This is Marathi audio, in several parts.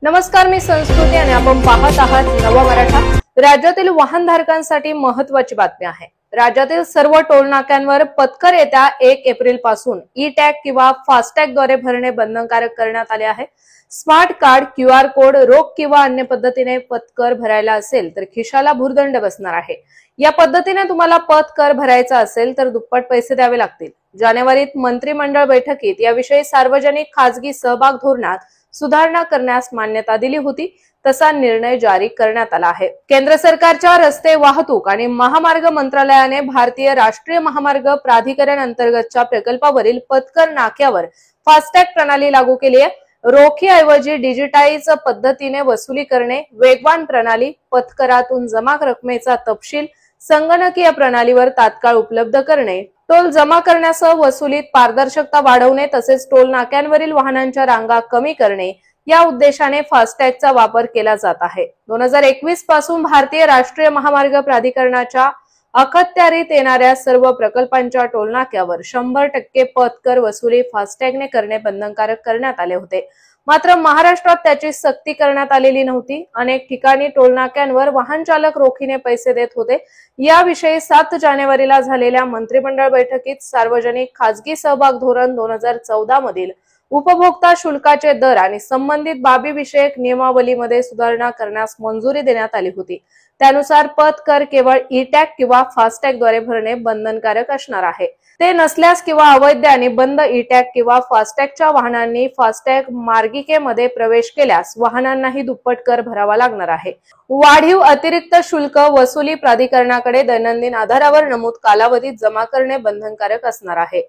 नमस्कार, मी संस्कृती आणि आपण पाहत आहात नवा मराठा। राज्यातील वाहनधारकांसाठी महत्त्वाची बातमी आहे। राज्यातील सर्व टोल नाक्यांवर पथकर येत्या 1 एप्रिल पासून ई टॅग किंवा फास्टॅग द्वारे भरणे बंधनकारक करण्यात आले आहे। स्मार्ट कार्ड, QR कोड, रोख किंवा अन्य पद्धतीने पथकर भरायला असेल तर खिशाला भुर्दंड बसणार आहे। या पद्धतीने तुम्हाला पथकर भरायचा असेल तर दुप्पट पैसे द्यावे लागतील। जानेवारीत मंत्रिमंडळ बैठकीत याविषयी सार्वजनिक खासगी सहभाग धोरणात सुधारणा करण्यास मान्यता दिली होती। तसा निर्णय जारी करण्यात आला आहे। केंद्र सरकारच्या रस्ते वाहतूक आणि महामार्ग मंत्रालयाने भारतीय राष्ट्रीय महामार्ग प्राधिकरण अंतर्गतच्या प्रकल्पावरील पथकर नाक्यावर फास्टॅग प्रणाली लागू केली आहे। रोखीऐवजी डिजिटाइज पद्धतीने वसुली करणे, वेगवान प्रणाली, पथकरातून जमा रकमेचा तपशील संगणकीय प्रणालीवर तात्काळ उपलब्ध करणे, टोल जमा करण्यासह वसुलीत पारदर्शकता वाढवणे तसेच टोल नाक्यांवरील वाहनांच्या रांगा कमी करणे या उद्देशाने फास्टॅगचा वापर केला जात आहे। 2021 पासून भारतीय राष्ट्रीय महामार्ग प्राधिकरणाच्या अखत्यारीत येणाऱ्या सर्व प्रकल्पांच्या टोल नाक्यावर 100% पथकर वसुली फास्टॅगने करणे बंधनकारक करण्यात आले होते। मात्र महाराष्ट्रात त्याची सक्ती करण्यात आलेली नव्हती। अनेक ठिकाणी टोल नाक्यांवर वाहन चालक रोखीने पैसे देत होते। याविषयी 7 जानेवारीला झालेल्या मंत्रिमंडळ बैठकीत सार्वजनिक खासगी सहभाग धोरण 2014 मधील उपभोक्ता शुल्काचे दर आणि संबंधित बाबी विषयक नियमावलीमध्ये सुधारणा करण्यास मंजुरी देण्यात आली होती। त्यानुसार पथकर केवळ ई टॅग किंवा फास्टॅग द्वारे भरणे बंधनकारक असणार आहे। ते नसल्यास किंवा अवैध आणि बंद ई टॅग किंवा फास्टॅगच्या वाहनांनी फास्टॅग मार्गिकेमध्ये प्रवेश केल्यास वाहनांनाही दुप्पट कर भरावा लागणार आहे। वाढीव अतिरिक्त शुल्क वसुली प्राधिकरणाकडे दैनंदिन आधारावर नमूद कालावधीत जमा करणे बंधनकारक असणार आहे।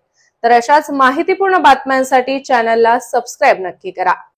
तर अशाच माहितीपूर्ण बातम्यांसाठी चॅनलला सबस्क्राइब नक्की करा।